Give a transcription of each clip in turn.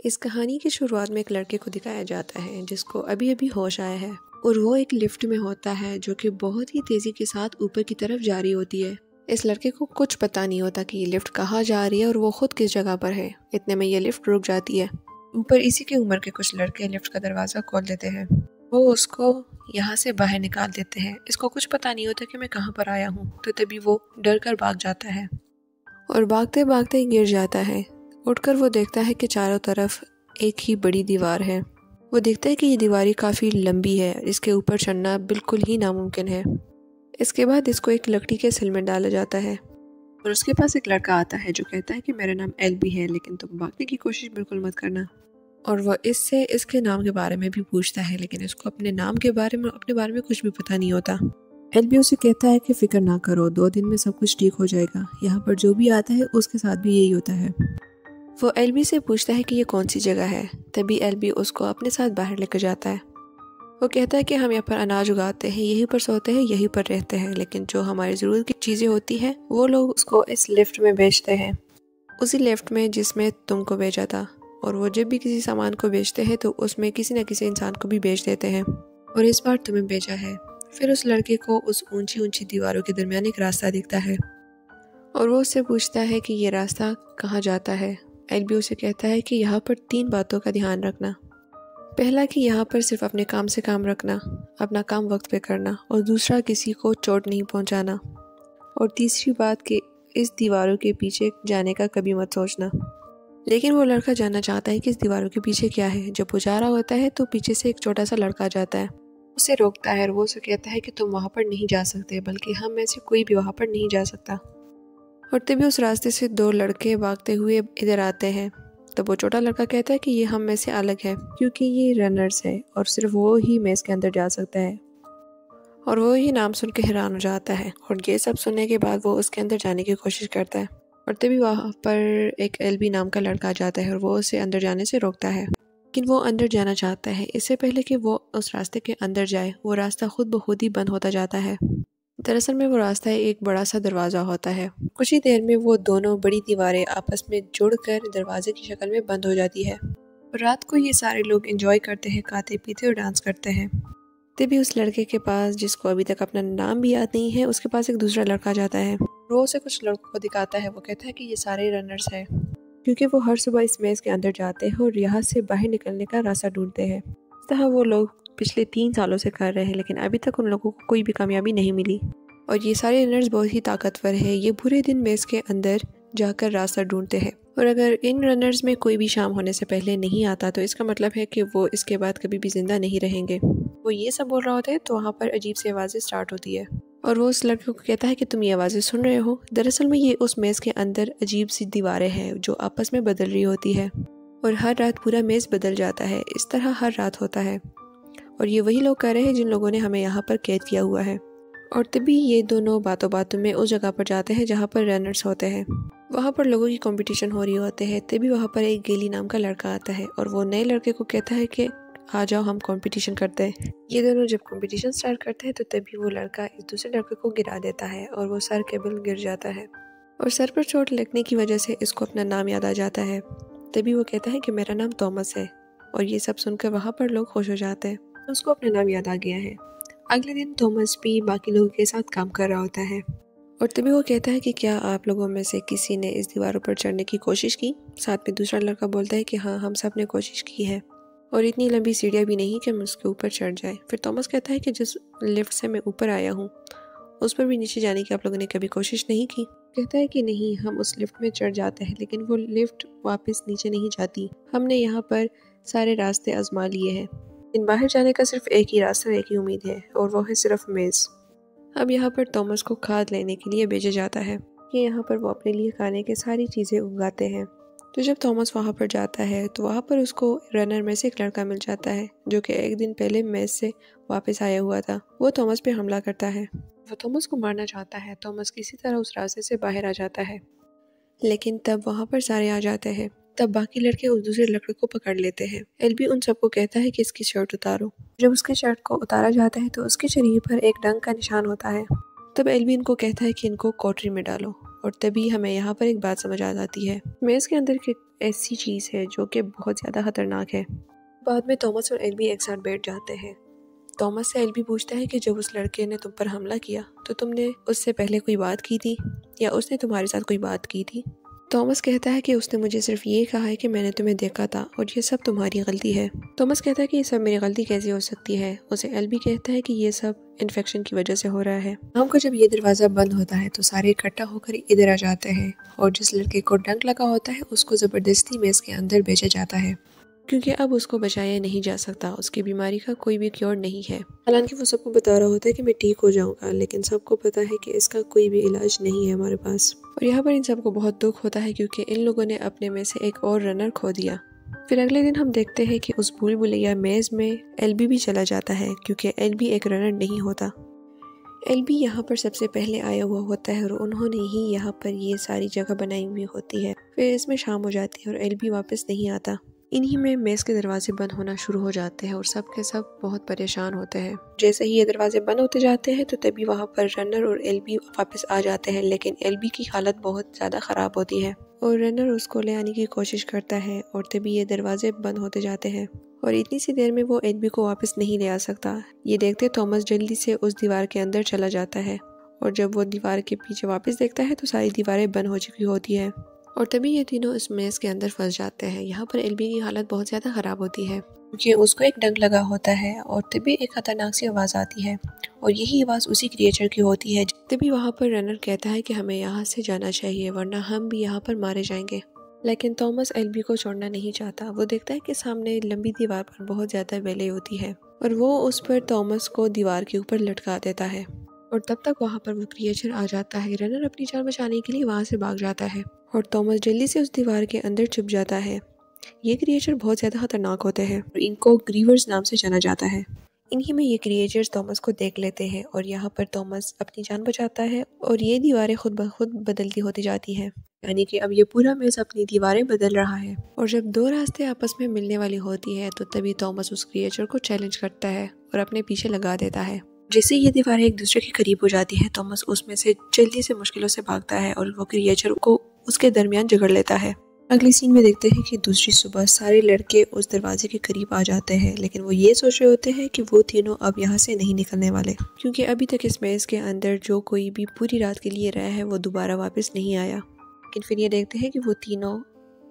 इस कहानी की शुरुआत में एक लड़के को दिखाया जाता है जिसको अभी अभी होश आया है और वो एक लिफ्ट में होता है जो कि बहुत ही तेजी के साथ ऊपर की तरफ जा रही होती है। इस लड़के को कुछ पता नहीं होता कि ये लिफ्ट कहाँ जा रही है और वो खुद किस जगह पर है। इतने में ये लिफ्ट रुक जाती है। ऊपर इसी की उम्र के कुछ लड़के लिफ्ट का दरवाज़ा खोल देते हैं। वो उसको यहाँ से बाहर निकाल देते हैं। इसको कुछ पता नहीं होता कि मैं कहाँ पर आया हूँ, तो तभी वो डर कर भाग जाता है और भागते भागते गिर जाता है। उठकर वो देखता है कि चारों तरफ एक ही बड़ी दीवार है। वो देखता है कि ये दीवार काफ़ी लंबी है, इसके ऊपर चढ़ना बिल्कुल ही नामुमकिन है। इसके बाद इसको एक लकड़ी के सिल में डाला जाता है और उसके पास एक लड़का आता है जो कहता है कि मेरा नाम एल्बी है, लेकिन तुम भागने की कोशिश बिल्कुल मत करना। और वह इससे इसके नाम के बारे में भी पूछता है, लेकिन इसको अपने बारे में कुछ भी पता नहीं होता। एल्बी उसे कहता है कि फिक्र ना करो, 2 दिन में सब कुछ ठीक हो जाएगा। यहाँ पर जो भी आता है उसके साथ भी यही होता है। वो एल्बी से पूछता है कि ये कौन सी जगह है। तभी एल्बी उसको अपने साथ बाहर लेकर जाता है। वो कहता है कि हम यहाँ पर अनाज उगाते हैं, यहीं पर सोते हैं, यहीं पर रहते हैं, लेकिन जो हमारी ज़रूरत की चीज़ें होती हैं वो लोग उसको इस लिफ्ट में बेचते हैं, उसी लिफ्ट में जिसमें तुमको बेचा था। और वो जब भी किसी सामान को बेचते हैं तो उसमें किसी न किसी इंसान को भी बेच देते हैं, और इस बार तुम्हें बेचा है। फिर उस लड़के को उस ऊंची ऊंची दीवारों के दरमियान एक रास्ता दिखता है और वो उससे पूछता है कि ये रास्ता कहाँ जाता है। एल्बी उसे कहता है कि यहाँ पर 3 बातों का ध्यान रखना। पहला कि यहाँ पर सिर्फ अपने काम से काम रखना, अपना काम वक्त पे करना, और दूसरा किसी को चोट नहीं पहुँचाना, और तीसरी बात कि इस दीवारों के पीछे जाने का कभी मत सोचना। लेकिन वो लड़का जानना चाहता है कि इस दीवारों के पीछे क्या है। जब वो जा रहा होता है तो पीछे से एक छोटा सा लड़का जाता है, उसे रोकता है और वो उसे कहता है कि तुम वहाँ पर नहीं जा सकते, बल्कि हम में से कोई भी वहाँ पर नहीं जा सकता। और तभी उस रास्ते से 2 लड़के भागते हुए इधर आते हैं। तो वो छोटा लड़का कहता है कि ये हम में से अलग है, क्योंकि ये रनर्स है और सिर्फ वो ही मेज़ के अंदर जा सकता है। और वो ही नाम सुन के हैरान हो जाता है और ये सब सुनने के बाद वो उसके अंदर जाने की कोशिश करता है। और तभी वहाँ पर एक एल्बी नाम का लड़का आ जाता है और वो उसे अंदर जाने से रोकता है। लेकिन वो अंदर जाना चाहता है। इससे पहले कि वो उस रास्ते के अंदर जाए, वो रास्ता खुद ब खुद ही बंद होता जाता है। दरअसल में वो रास्ता एक बड़ा सा दरवाज़ा होता है। कुछ ही देर में वो दोनों बड़ी दीवारें आपस में जुड़कर दरवाजे की शक्ल में बंद हो जाती है। और रात को ये सारे लोग एंजॉय करते हैं, खाते पीते और डांस करते हैं। तभी उस लड़के के पास, जिसको अभी तक अपना नाम भी याद नहीं है, उसके पास एक दूसरा लड़का जाता है। वो उसे कुछ लड़कों को दिखाता है। वो कहता है कि ये सारे रनर्स हैं, क्योंकि वो हर सुबह इस मेज़ के अंदर जाते हैं और यहाँ से बाहर निकलने का रास्ता ढूंढते हैं। इस तरह वो लोग पिछले 3 सालों से कर रहे हैं, लेकिन अभी तक उन लोगों को कोई भी कामयाबी नहीं मिली। और ये सारे रनर्स बहुत ही ताकतवर है। ये पूरे दिन मेज़ के अंदर जाकर रास्ता ढूंढते हैं, और अगर इन रनर्स में कोई भी शाम होने से पहले नहीं आता तो इसका मतलब है कि वो इसके बाद कभी भी जिंदा नहीं रहेंगे। वो ये सब बोल रहा होता है तो वहाँ पर अजीब सी आवाज़ें स्टार्ट होती है और वो उस लड़के को कहता है कि तुम ये आवाज़ें सुन रहे हो। दरअसल में ये उस मेज़ के अंदर अजीब सी दीवारें हैं जो आपस में बदल रही होती है, और हर रात पूरा मेज़ बदल जाता है। इस तरह हर रात होता है, और ये वही लोग कर रहे हैं जिन लोगों ने हमें यहाँ पर कैद किया हुआ है। और तभी ये दोनों बातों बातों में उस जगह पर जाते हैं जहाँ पर रनर्स होते हैं। वहाँ पर लोगों की कंपटीशन हो रही होते हैं। तभी वहाँ पर एक गेली नाम का लड़का आता है और वो नए लड़के को कहता है कि आ जाओ हम कंपटीशन करते हैं। ये दोनों जब कंपटीशन स्टार्ट करते हैं तो तभी वो लड़का इस दूसरे लड़के को गिरा देता है और वो सर के बल गिर जाता है, और सर पर चोट लगने की वजह से इसको अपना नाम याद आ जाता है। तभी वो कहता है कि मेरा नाम थॉमस है, और ये सब सुनकर वहाँ पर लोग खुश हो जाते हैं। उसको अपना नाम याद आ गया है। अगले दिन थॉमस भी बाकी लोगों के साथ काम कर रहा होता है, और तभी वो कहता है कि क्या आप लोगों में से किसी ने इस दीवारों पर चढ़ने की कोशिश की। साथ में दूसरा लड़का बोलता है कि हाँ, हम सब ने कोशिश की है, और इतनी लंबी सीढ़ियाँ भी नहीं कि हम उसके ऊपर चढ़ जाए। फिर थॉमस कहता है कि जिस लिफ्ट से मैं ऊपर आया हूँ उस पर भी नीचे जाने की आप लोगों ने कभी कोशिश नहीं की। कहता है कि नहीं, हम उस लिफ्ट में चढ़ जाते हैं, लेकिन वो लिफ्ट वापस नीचे नहीं जाती। हमने यहाँ पर सारे रास्ते आजमा लिए हैं, इन बाहर जाने का सिर्फ एक ही रास्ता, एक ही उम्मीद है, और वो है सिर्फ मेज़। अब यहाँ पर थॉमस को खाद लेने के लिए भेजा जाता है कि यहाँ पर वो अपने लिए खाने की सारी चीज़ें उगाते हैं। तो जब थॉमस वहाँ पर जाता है तो वहाँ पर उसको रनर में से एक लड़का मिल जाता है जो कि एक दिन पहले मेज़ से वापस आया हुआ था। वो थॉमस पे हमला करता है। वो थॉमस को मारना चाहता है। थॉमस किसी तरह उस रास्ते से बाहर आ जाता है, लेकिन तब वहाँ पर सारे आ जाते हैं। तब बाकी लड़के उस दूसरे लड़के को पकड़ लेते हैं। एल्बी उन सबको कहता है कि इसकी शर्ट उतारो। जब उसकी शर्ट को उतारा जाता है तो उसके शरीर पर एक डंक का निशान होता है। तब एल्बी इनको कहता है कि इनको कॉटरी में डालो, और तभी हमें यहाँ पर एक बात समझ आ जाती है। मेज़ के अंदर की ऐसी चीज़ है जो कि बहुत ज़्यादा खतरनाक है। बाद में थॉमस और एल्बी एक साथ बैठ जाते हैं। थॉमस से एल्बी पूछता है कि जब उस लड़के ने तुम पर हमला किया तो तुमने उससे पहले कोई बात की थी या उसने तुम्हारे साथ कोई बात की थी। थॉमस कहता है कि उसने मुझे सिर्फ ये कहा है कि मैंने तुम्हें देखा था और ये सब तुम्हारी गलती है। थॉमस कहता है कि ये सब मेरी गलती कैसे हो सकती है। उसे एल्बी कहता है कि ये सब इन्फेक्शन की वजह से हो रहा है। शाम को जब ये दरवाज़ा बंद होता है तो सारे इकट्ठा होकर इधर आ जाते हैं और जिस लड़के को डंक लगा होता है उसको ज़बरदस्ती मेज़ के अंदर भेजा जाता है, क्योंकि अब उसको बचाया नहीं जा सकता। उसकी बीमारी का कोई भी क्योर नहीं है। हालांकि वो सबको बता रहा होता है कि मैं ठीक हो जाऊंगा, लेकिन सबको पता है कि इसका कोई भी इलाज नहीं है हमारे पास। और यहाँ पर इन सबको बहुत दुख होता है क्योंकि इन लोगों ने अपने में से एक और रनर खो दिया। फिर अगले दिन हम देखते हैं कि उस भूल भुलैया मेज़ में एल्बी भी चला जाता है, क्योंकि एल्बी एक रनर नहीं होता। एल्बी यहाँ पर सबसे पहले आया हुआ होता है और उन्होंने ही यहाँ पर ये सारी जगह बनाई हुई होती है। फिर इसमें शाम हो जाती है और एल्बी वापस नहीं आता। इन्हीं में मेज़ के दरवाजे बंद होना शुरू हो जाते हैं और सब के सब बहुत परेशान होते हैं। जैसे ही ये दरवाजे बंद होते जाते हैं तो तभी वहाँ पर रनर और एल्बी वापस आ जाते हैं, लेकिन एल्बी की हालत बहुत ज़्यादा ख़राब होती है और रनर उसको ले आने की कोशिश करता है और तभी ये दरवाजे बंद होते जाते हैं और इतनी सी देर में वो एल्बी को वापस नहीं ले आ सकता। ये देखते थॉमस जल्दी से उस दीवार के अंदर चला जाता है और जब वो दीवार के पीछे वापस देखता है तो सारी दीवारें बंद हो चुकी होती है और तभी ये तीनों इस मेज़ के अंदर फंस जाते हैं। यहाँ पर एल्बी की हालत बहुत ज़्यादा ख़राब होती है क्योंकि उसको एक डंक लगा होता है और तभी एक खतरनाक सी आवाज़ आती है और यही आवाज़ उसी क्रिएचर की होती है। तभी वहाँ पर रनर कहता है कि हमें यहाँ से जाना चाहिए वरना हम भी यहाँ पर मारे जाएंगे, लेकिन थॉमस एल्बी को छोड़ना नहीं चाहता। वो देखता है कि सामने लंबी दीवार पर बहुत ज़्यादा वेले होती है और वो उस पर थॉमस को दीवार के ऊपर लटका देता है और तब तक वहाँ पर वो क्रिएचर आ जाता है। रनर अपनी जान बचाने के लिए वहाँ से भाग जाता है और थॉमस जल्दी से उस दीवार के अंदर छुप जाता है। ये क्रिएचर बहुत ज़्यादा खतरनाक होते हैं और इनको ग्रीवर्स नाम से जाना जाता है। इन्हीं में ये क्रिएचर्स थॉमस को देख लेते हैं और यहाँ पर थॉमस अपनी जान बचाता है और ये दीवारें खुद ब खुद बदलती होती जाती हैं, यानी कि अब ये पूरा मेज़ अपनी दीवारें बदल रहा है। और जब दो रास्ते आपस में मिलने वाली होती है तो तभी थॉमस उस क्रिएचर को चैलेंज करता है और अपने पीछे लगा देता है। जैसे ये दीवारें एक दूसरे के करीब हो जाती है थॉमस उसमें से जल्दी से मुश्किलों से भागता है और वो क्रिएचर को उसके दरमियान जकड़ लेता है। अगली सीन में देखते हैं कि दूसरी सुबह सारे लड़के उस दरवाजे के करीब आ जाते हैं, लेकिन वो ये सोच रहे होते हैं कि वो तीनों अब यहाँ से नहीं निकलने वाले, क्योंकि अभी तक इस मेज़ के अंदर जो कोई भी पूरी रात के लिए रहा है वो दोबारा वापस नहीं आया। लेकिन फिर ये देखते हैं कि वो तीनों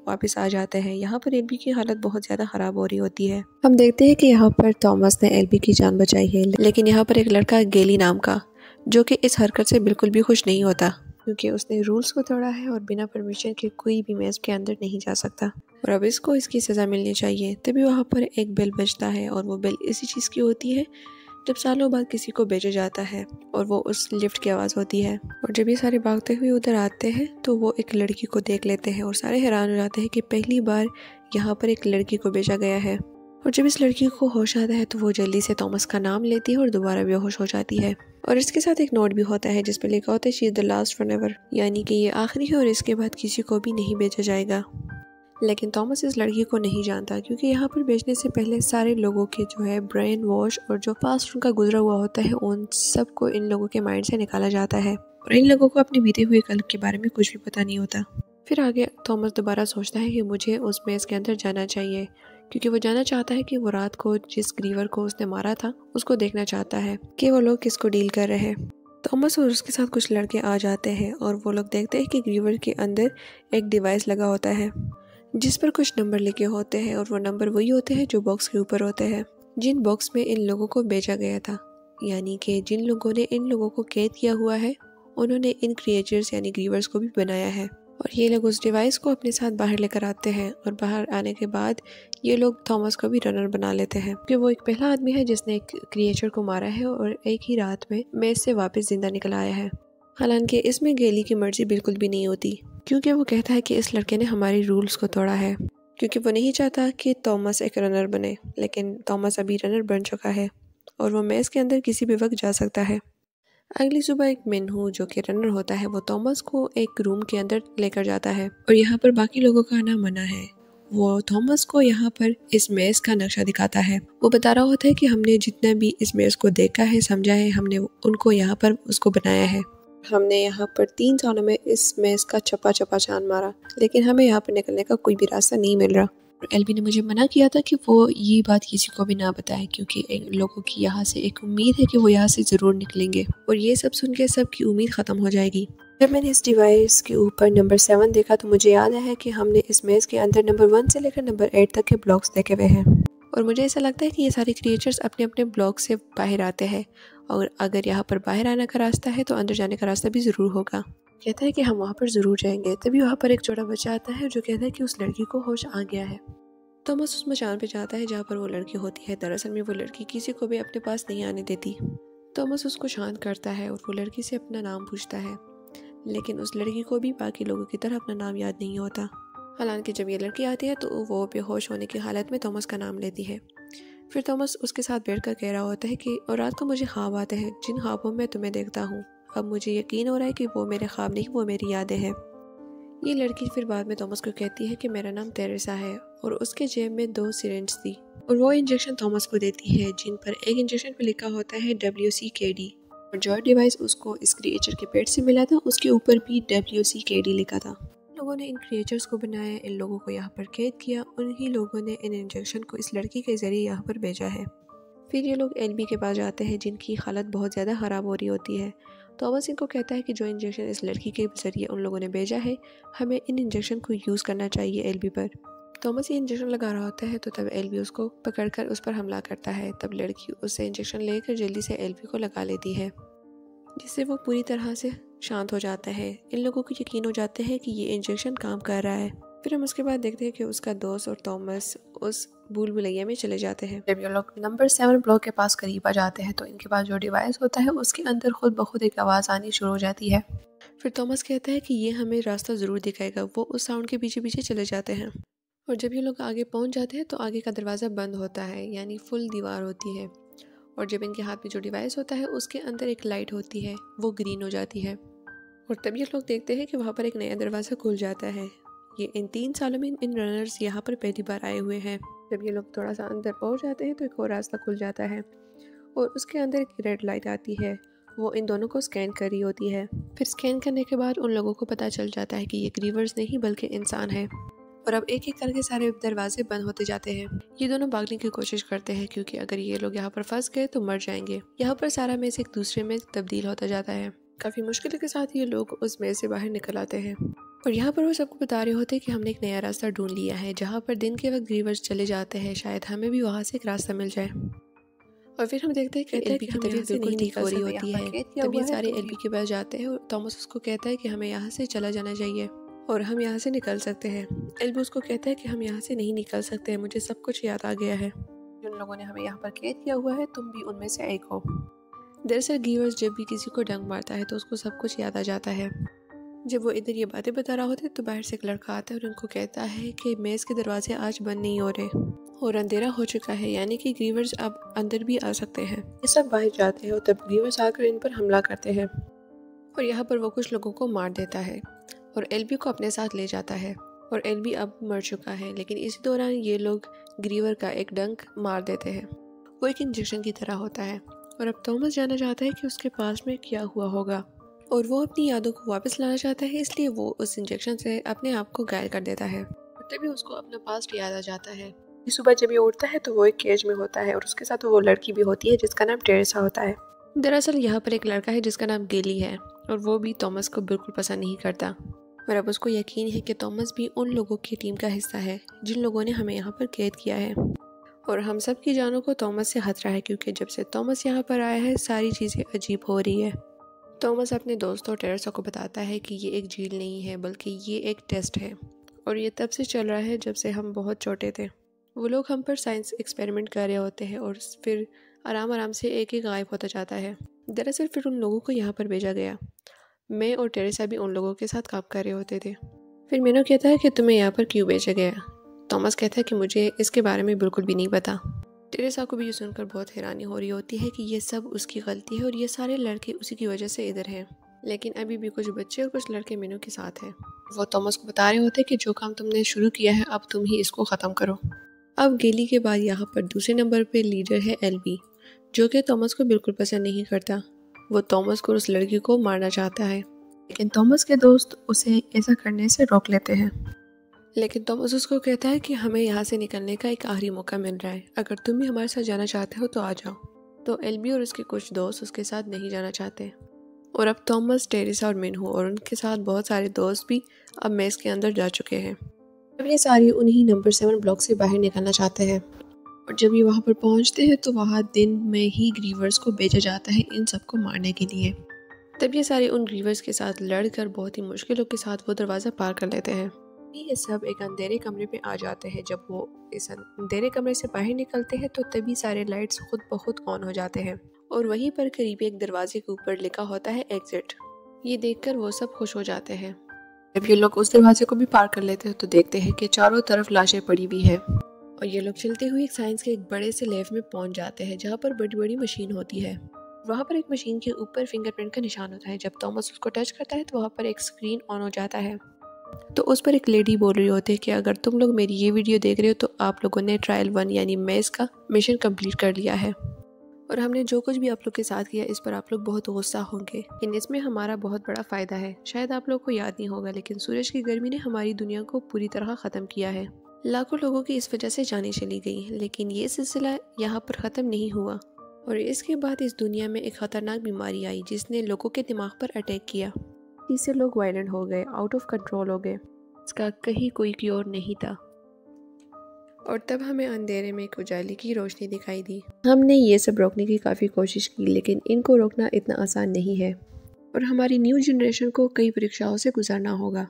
वापस आ जाते हैं। यहाँ पर एल्बी की हालत बहुत ज़्यादा ख़राब हो रही होती है। हम देखते हैं कि यहाँ पर थॉमस ने एल्बी की जान बचाई है, लेकिन यहाँ पर एक लड़का गेली नाम का, जो कि इस हरकत से बिल्कुल भी खुश नहीं होता क्योंकि उसने रूल्स को तोड़ा है और बिना परमिशन के कोई भी मेज़ के अंदर नहीं जा सकता और अब इसको इसकी सज़ा मिलनी चाहिए। तभी वहाँ पर एक बेल बजता है और वो बेल इसी चीज़ की होती है जब सालों बाद किसी को भेजा जाता है और वो उस लिफ्ट की आवाज़ होती है। और जब ये सारे भागते हुए उधर आते हैं तो वो एक लड़की को देख लेते हैं और सारे हैरान हो जाते हैं कि पहली बार यहाँ पर एक लड़की को भेजा गया है। और जब इस लड़की को होश आता है तो वो जल्दी से थॉमस का नाम लेती है और दोबारा बेहोश हो जाती है और इसके साथ एक नोट भी होता है जिस पर लिखा होता है she is the last for ever, यानी कि ये आखिरी है और इसके बाद किसी को भी नहीं भेजा जाएगा। लेकिन थॉमस इस लड़की को नहीं जानता क्योंकि यहाँ पर भेजने से पहले सारे लोगों के जो है ब्रेन वॉश और जो पास्ट उनका गुजरा हुआ होता है उन सबको इन लोगों के माइंड से निकाला जाता है और इन लोगों को अपने बीते हुए कल के बारे में कुछ भी पता नहीं होता। फिर आगे थॉमस दोबारा सोचता है कि मुझे उस मेज़ के अंदर जाना चाहिए क्योंकि वो जानना चाहता है कि वो रात को जिस ग्रीवर को उसने मारा था उसको देखना चाहता है कि वो लोग किसको डील कर रहे हैं। थॉमस और उसके साथ कुछ लड़के आ जाते हैं और वो लोग देखते हैं कि ग्रीवर के अंदर एक डिवाइस लगा होता है जिस पर कुछ नंबर लिखे होते हैं और वो नंबर वही होते हैं जो बॉक्स के ऊपर होते हैं जिन बॉक्स में इन लोगों को भेजा गया था, यानी कि जिन लोगों ने इन लोगों को कैद किया हुआ है उन्होंने इन क्रिएचर्स यानी ग्रीवर्स को भी बनाया है। और ये लोग उस डिवाइस को अपने साथ बाहर लेकर आते हैं और बाहर आने के बाद ये लोग थॉमस को भी रनर बना लेते हैं क्योंकि वो एक पहला आदमी है जिसने एक क्रिएचर को मारा है और एक ही रात में मेज़ से वापस जिंदा निकल आया है। हालांकि इसमें गेली की मर्जी बिल्कुल भी नहीं होती क्योंकि वो कहता है कि इस लड़के ने हमारी रूल्स को तोड़ा है क्योंकि वो नहीं चाहता कि थॉमस एक रनर बने, लेकिन थॉमस अभी रनर बन चुका है और वो मेज़ के अंदर किसी भी वक्त जा सकता है। अगली सुबह एक मिन्हू जो कि रनर होता है वो थॉमस को एक रूम के अंदर लेकर जाता है और यहाँ पर बाकी लोगों का आना मना है वो थॉमस को यहाँ पर इस मेज़ का नक्शा दिखाता है। वो बता रहा होता है कि हमने जितना भी इस मेज़ को देखा है, समझा है, हमने उनको यहाँ पर उसको बनाया है। हमने यहाँ पर 3 सालों में इस मेज़ का चपा चपा छान मारा, लेकिन हमें यहाँ पर निकलने का कोई भी रास्ता नहीं मिल रहा। एल्बी ने मुझे मना किया था कि वो ये बात किसी को भी ना बताए, क्योंकि लोगों की यहाँ से एक उम्मीद है कि वो यहाँ से ज़रूर निकलेंगे, और ये सब सुन के सबकी उम्मीद ख़त्म हो जाएगी। जब मैंने इस डिवाइस के ऊपर नंबर 7 देखा तो मुझे याद आया कि हमने इस मेज़ के अंदर नंबर 1 से लेकर नंबर 8 तक के ब्लॉक्स देखे हुए हैं, और मुझे ऐसा लगता है कि ये सारे क्रिएचर्स अपने अपने ब्लॉक से बाहर आते हैं, और अगर यहाँ पर बाहर आने का रास्ता है तो अंदर जाने का रास्ता भी ज़रूर होगा। कहता है कि हम वहाँ पर ज़रूर जाएंगे। तभी वहाँ पर एक छोटा बच्चा आता है जो कहता है कि उस लड़की को होश आ गया है। थॉमस उस मचान पे जाता है जहाँ पर वो लड़की होती है। दरअसल में वो लड़की किसी को भी अपने पास नहीं आने देती। थॉमस उसको शांत करता है और वो लड़की से अपना नाम पूछता है, लेकिन उस लड़की को भी बाकी लोगों की तरह अपना नाम याद नहीं होता। हालांकि जब ये लड़की आती है तो वो बेहोश होने की हालत में थॉमस का नाम लेती है। फिर थॉमस उसके साथ बैठकर कह रहा होता है कि और रात को मुझे ख्वाब आते हैं, जिन ख्वाबों में तुम्हें देखता हूँ। अब मुझे यकीन हो रहा है कि वो मेरे ख्वाब नहीं, वो मेरी यादें हैं। ये लड़की फिर बाद में थॉमस को कहती है कि मेरा नाम टेरेसा है, और उसके जेब में 2 सिरिंज थी, और वो इंजेक्शन थॉमस को देती है, जिन पर एक इंजेक्शन पे लिखा होता है WCKD, और जो डिवाइस उसको इस क्रिएचर के पेट से मिला था उसके ऊपर भी WCKD लिखा था। लोगों ने इन क्रिएचर्स को बनाया, इन लोगों को यहाँ पर कैद किया, उन्हीं लोगों ने इन इंजेक्शन को इस लड़की के जरिए यहाँ पर भेजा है। फिर ये लोग एल्बी के पास जाते हैं, जिनकी हालत बहुत ज़्यादा ख़राब हो रही होती है। थॉमस इनको कहता है कि जो इंजेक्शन इस लड़की के जरिए उन लोगों ने भेजा है, हमें इन इंजेक्शन को यूज़ करना चाहिए एल्बी पर। थॉमस ये इंजेक्शन लगा रहा होता है तो तब एल्बी उसको पकड़कर उस पर हमला करता है। तब लड़की उससे इंजेक्शन लेकर जल्दी से एल्बी को लगा लेती है, जिससे वो पूरी तरह से शांत हो जाता है। इन लोगों को यकीन हो जाता है कि ये इंजेक्शन काम कर रहा है। फिर हम उसके बाद देखते हैं कि उसका दोस्त और थॉमस उस भूल भुलैया में चले जाते हैं। जब ये लोग नंबर 7 ब्लॉक के पास करीब आ जाते हैं तो इनके पास जो डिवाइस होता है उसके अंदर खुद ब खुद एक आवाज़ आनी शुरू हो जाती है। फिर थॉमस कहता है कि ये हमें रास्ता ज़रूर दिखाएगा। वो उस साउंड के पीछे पीछे चले जाते हैं, और जब ये लोग आगे पहुंच जाते हैं तो आगे का दरवाज़ा बंद होता है, यानी फुल दीवार होती है, और जब इनके हाथ में जो डिवाइस होता है उसके अंदर एक लाइट होती है, वो ग्रीन हो जाती है, और तब ये लोग देखते हैं कि वहाँ पर एक नया दरवाज़ा खुल जाता है। ये इन 3 सालों में इन रनर्स यहाँ पर पहली बार आए हुए हैं। जब ये लोग थोड़ा सा अंदर और जाते हैं तो एक और रास्ता खुल जाता है, और उसके अंदर एक रेड लाइट आती है, वो इन दोनों को स्कैन कर रही होती है। फिर स्कैन करने के बाद उन लोगों को पता चल जाता है कि ये ग्रीवर्स नहीं बल्कि इंसान है, और अब एक एक करके सारे दरवाजे बंद होते जाते हैं। ये दोनों भागने की कोशिश करते हैं, क्योंकि अगर ये लोग यहाँ पर फंस गए तो मर जाएंगे। यहाँ पर सारा मेज़ एक दूसरे में तब्दील होता जाता है। काफ़ी मुश्किल के साथ ये लोग उस मेज़ से बाहर निकल आते हैं, और यहाँ पर वो सबको बता रहे होते हैं कि हमने एक नया रास्ता ढूंढ लिया है, जहाँ पर दिन के वक्त ग्रीवर्स चले जाते हैं, शायद हमें भी वहाँ से एक रास्ता मिल जाए। और फिर हम देखते हैं कि एल्बी की तबीयत बिल्कुल ठीक हो रही होती है। तभी सारे एल्बी के पास जाते हैं, और थॉमस उसको कहता है कि हमें यहाँ से चला जाना चाहिए और हम यहाँ से निकल सकते हैं। एल्बी उसको कहता है कि हम यहाँ से नहीं निकल सकते हैं, मुझे सब कुछ याद आ गया है। जिन लोगों ने हमें यहाँ पर कैद किया हुआ है, तुम भी उनमें से एक हो। दरअसल ग्रीवर्स जब भी किसी को डंक मारता है तो उसको सब कुछ याद आ जाता है। जब वो इधर ये बातें बता रहा होता है तो बाहर से एक लड़का आता है और उनको कहता है कि मेज़ के दरवाजे आज बंद नहीं हो रहे और अंधेरा हो चुका है, यानी कि ग्रीवर्स अब अंदर भी आ सकते हैं। ये सब बाहर जाते हैं और तब ग्रीवर्स आकर इन पर हमला करते हैं, और यहाँ पर वो कुछ लोगों को मार देता है और एल्बी को अपने साथ ले जाता है, और एल्बी अब मर चुका है। लेकिन इसी दौरान ये लोग ग्रीवर का एक डंक मार देते हैं, वो एक इंजेक्शन की तरह होता है, और अब थॉमस जानना चाहता है कि उसके पास में क्या हुआ होगा, और वो अपनी यादों को वापस लाना चाहता है, इसलिए वो उस इंजेक्शन से अपने आप को घायल कर देता है। तभी उसको अपना पास्ट याद आ जाता है। सुबह जब ये उठता है तो वो एक केज में होता है, और उसके साथ वो लड़की भी होती है जिसका नाम टेरेसा होता है। दरअसल यहाँ पर एक लड़का है जिसका नाम गेली है, और वो भी थॉमस को बिल्कुल पसंद नहीं करता, और अब उसको यकीन है कि थॉमस भी उन लोगों की टीम का हिस्सा है जिन लोगों ने हमें यहाँ पर कैद किया है, और हम सब की जानों को थॉमस से खतरा है, क्योंकि जब से थॉमस यहाँ पर आया है सारी चीज़ें अजीब हो रही है। थॉमस अपने दोस्तों टेरेसा को बताता है कि ये एक झील नहीं है बल्कि ये एक टेस्ट है, और ये तब से चल रहा है जब से हम बहुत छोटे थे। वो लोग हम पर साइंस एक्सपेरिमेंट कर रहे होते हैं, और फिर आराम आराम से एक एक गायब होता जाता है। दरअसल फिर उन लोगों को यहाँ पर भेजा गया। मैं और टेरेसा भी उन लोगों के साथ काम कर रहे होते थे। फिर मैनो कहता है कि तुम्हें यहाँ पर क्यों भेजा गया। थॉमस कहता है कि मुझे इसके बारे में बिल्कुल भी नहीं पता। टेरेसा को भी ये सुनकर बहुत हैरानी हो रही होती है कि ये सब उसकी गलती है और ये सारे लड़के उसी की वजह से इधर हैं। लेकिन अभी भी कुछ बच्चे और कुछ लड़के मीनू के साथ हैं। वो थॉमस को बता रहे होते कि जो काम तुमने शुरू किया है अब तुम ही इसको ख़त्म करो। अब गेली के बाद यहाँ पर दूसरे नंबर पे लीडर है एल्बी, जो कि थॉमस को बिल्कुल पसंद नहीं करता। वो थॉमस को उस लड़की को मारना चाहता है, लेकिन थॉमस के दोस्त उसे ऐसा करने से रोक लेते हैं। लेकिन थॉमस उसको कहता है कि हमें यहाँ से निकलने का एक आखिरी मौका मिल रहा है, अगर तुम भी हमारे साथ जाना चाहते हो तो आ जाओ। तो एल्बी और उसके कुछ दोस्त उसके साथ नहीं जाना चाहते और अब थॉमस, टेरेसा और मिनहू और उनके साथ बहुत सारे दोस्त भी अब मेस के अंदर जा चुके हैं। अब ये सारे उन्हीं नंबर 7 ब्लॉक से बाहर निकलना चाहते हैं और जब ये वहाँ पर पहुँचते हैं तो वहाँ दिन में ही ग्रीवर्स को भेजा जाता है इन सबको मारने के लिए। तब ये सारे उन ग्रीवर्स के साथ लड़कर बहुत ही मुश्किलों के साथ वो दरवाज़ा पार कर लेते हैं। ये सब एक अंधेरे कमरे में आ जाते हैं। जब वो इस अंधेरे कमरे से बाहर निकलते हैं तो तभी सारे लाइट्स खुद ब खुद ऑन हो जाते हैं और वहीं पर करीब एक दरवाजे के ऊपर लिखा होता है एग्जिट। ये देखकर वो सब खुश हो जाते हैं। जब ये लोग उस दरवाजे को भी पार कर लेते हैं तो देखते हैं कि चारों तरफ लाशें पड़ी हुई है और ये लोग चलते हुए साइंस के एक बड़े से लैब में पहुंच जाते हैं जहाँ पर बड़ी बड़ी मशीन होती है। वहाँ पर एक मशीन के ऊपर फिंगरप्रिंट का निशान होता है। जब थॉमस उसको टच करता है तो वहाँ पर एक स्क्रीन ऑन हो जाता है। तो उस पर एक लेडी बोल रही होती है कि अगर तुम लोग मेरी ये वीडियो देख रहे हो तो आप लोगों ने ट्रायल 1 यानी मेस का मिशन कंप्लीट कर लिया है और हमने जो कुछ भी आप लोग के साथ किया इस पर आप लोग बहुत गुस्सा होंगे, लेकिन इसमें हमारा बहुत बड़ा फ़ायदा है। शायद आप लोग को याद नहीं होगा, लेकिन सूरज की गर्मी ने हमारी दुनिया को पूरी तरह ख़त्म किया है। लाखों लोगों की इस वजह से जानें चली गई, लेकिन ये सिलसिला यहाँ पर ख़त्म नहीं हुआ और इसके बाद इस दुनिया में एक ख़तरनाक बीमारी आई जिसने लोगों के दिमाग पर अटैक किया। इससे लोग वायलेंट हो गए, आउट ऑफ कंट्रोल हो गए। इसका कहीं कोई क्योर नहीं था और तब हमें अंधेरे में एक उजाले की रोशनी दिखाई दी। हमने ये सब रोकने की काफ़ी कोशिश की, लेकिन इनको रोकना इतना आसान नहीं है और हमारी न्यू जनरेशन को कई परीक्षाओं से गुजरना होगा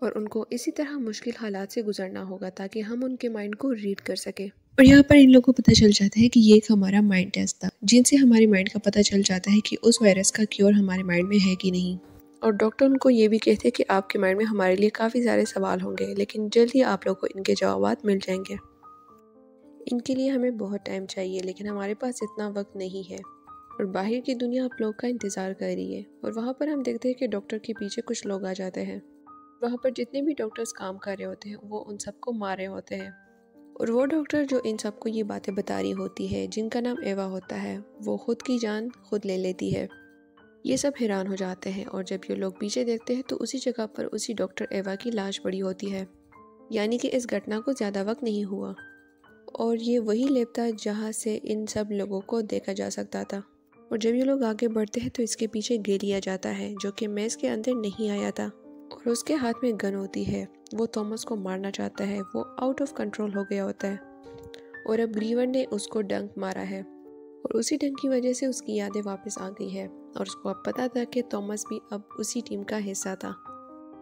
और उनको इसी तरह मुश्किल हालात से गुजरना होगा ताकि हम उनके माइंड को रीड कर सके। और यहाँ पर इन लोगों को पता चल जाता है कि ये एक हमारा माइंड टेस्ट था, जिनसे हमारे माइंड का पता चल जाता है कि उस वायरस का क्योर हमारे माइंड में है कि नहीं। और डॉक्टर उनको ये भी कहते हैं कि आपके माइंड में हमारे लिए काफ़ी सारे सवाल होंगे, लेकिन जल्द ही आप लोग को इनके जवाब मिल जाएंगे। इनके लिए हमें बहुत टाइम चाहिए, लेकिन हमारे पास इतना वक्त नहीं है और बाहर की दुनिया आप लोग का इंतज़ार कर रही है। और वहाँ पर हम देखते हैं कि डॉक्टर के पीछे कुछ लोग आ जाते हैं। वहाँ पर जितने भी डॉक्टर्स काम कर रहे होते हैं वो उन सबको मार रहे होते हैं और वो डॉक्टर जो इन सबको ये बातें बता रही होती है, जिनका नाम एवा होता है, वो खुद की जान खुद ले लेती है। ये सब हैरान हो जाते हैं और जब ये लोग पीछे देखते हैं तो उसी जगह पर उसी डॉक्टर एवा की लाश पड़ी होती है, यानी कि इस घटना को ज़्यादा वक्त नहीं हुआ और ये वही लैब था जहाँ से इन सब लोगों को देखा जा सकता था। और जब ये लोग आगे बढ़ते हैं तो इसके पीछे गेली आ जाता है, जो कि मेस के अंदर नहीं आया था और उसके हाथ में गन होती है। वो थॉमस को मारना चाहता है, वो आउट ऑफ कंट्रोल हो गया होता है और अब ग्रीवर ने उसको डंक मारा है और उसी डंक की वजह से उसकी यादें वापस आ गई है और उसको अब पता था कि थॉमस भी अब उसी टीम का हिस्सा था,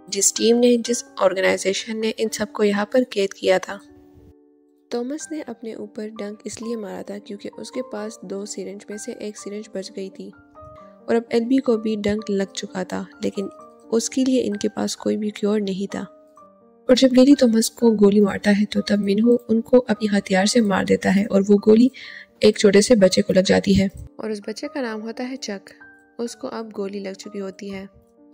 जिस टीम ने, जिस ऑर्गेनाइजेशन ने इन सबको यहाँ पर कैद किया था। थॉमस ने अपने ऊपर डंक इसलिए मारा था क्योंकि उसके पास 2 सिरिंज में से एक सिरिंज बच गई थी और अब एल्बी को भी डंक लग चुका था, लेकिन उसके लिए इनके पास कोई भी क्योर नहीं था। और जब गेली थॉमस को गोली मारता है तो तब मिनहू उनको अपनी हथियार से मार देता है और वो गोली एक छोटे से बच्चे को लग जाती है और उस बच्चे का नाम होता है चक। उसको अब गोली लग चुकी होती है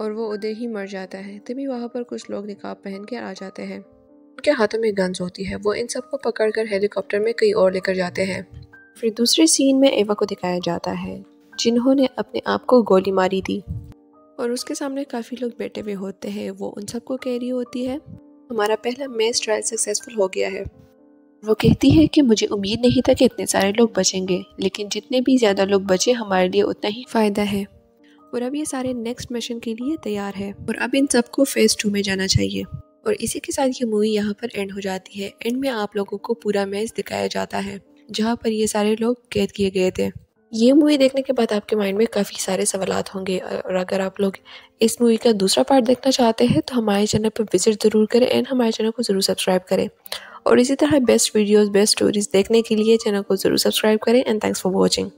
और वो उधर ही मर जाता है। तभी वहाँ पर कुछ लोग निकाब पहन के आ जाते हैं, उनके हाथों में गन्स होती है। वो इन सबको पकड़कर हेलीकॉप्टर में कहीं और लेकर जाते हैं। फिर दूसरे सीन में एवा को दिखाया जाता है, जिन्होंने अपने आप को गोली मारी थी और उसके सामने काफ़ी लोग बैठे हुए होते हैं। वो उन सबको कह रही होती है, हमारा पहला मेस ट्रायल सक्सेसफुल हो गया है। वो कहती है कि मुझे उम्मीद नहीं था कि इतने सारे लोग बचेंगे, लेकिन जितने भी ज़्यादा लोग बचे हमारे लिए उतना ही फ़ायदा है। और अब ये सारे नेक्स्ट मिशन के लिए तैयार है और अब इन सबको फेज़ 2 में जाना चाहिए। और इसी के साथ ये मूवी यहाँ पर एंड हो जाती है। एंड में आप लोगों को पूरा मैच दिखाया जाता है जहाँ पर ये सारे लोग कैद किए गए थे। ये मूवी देखने के बाद आपके माइंड में काफ़ी सारे सवालात होंगे और अगर आप लोग इस मूवी का दूसरा पार्ट देखना चाहते हैं तो हमारे चैनल पर विजिट ज़रूर करें एंड हमारे चैनल को ज़रूर सब्सक्राइब करें। और इसी तरह बेस्ट वीडियोस, बेस्ट स्टोरीज देखने के लिए चैनल को ज़रूर सब्सक्राइब करें एंड थैंक्स फॉर वॉचिंग।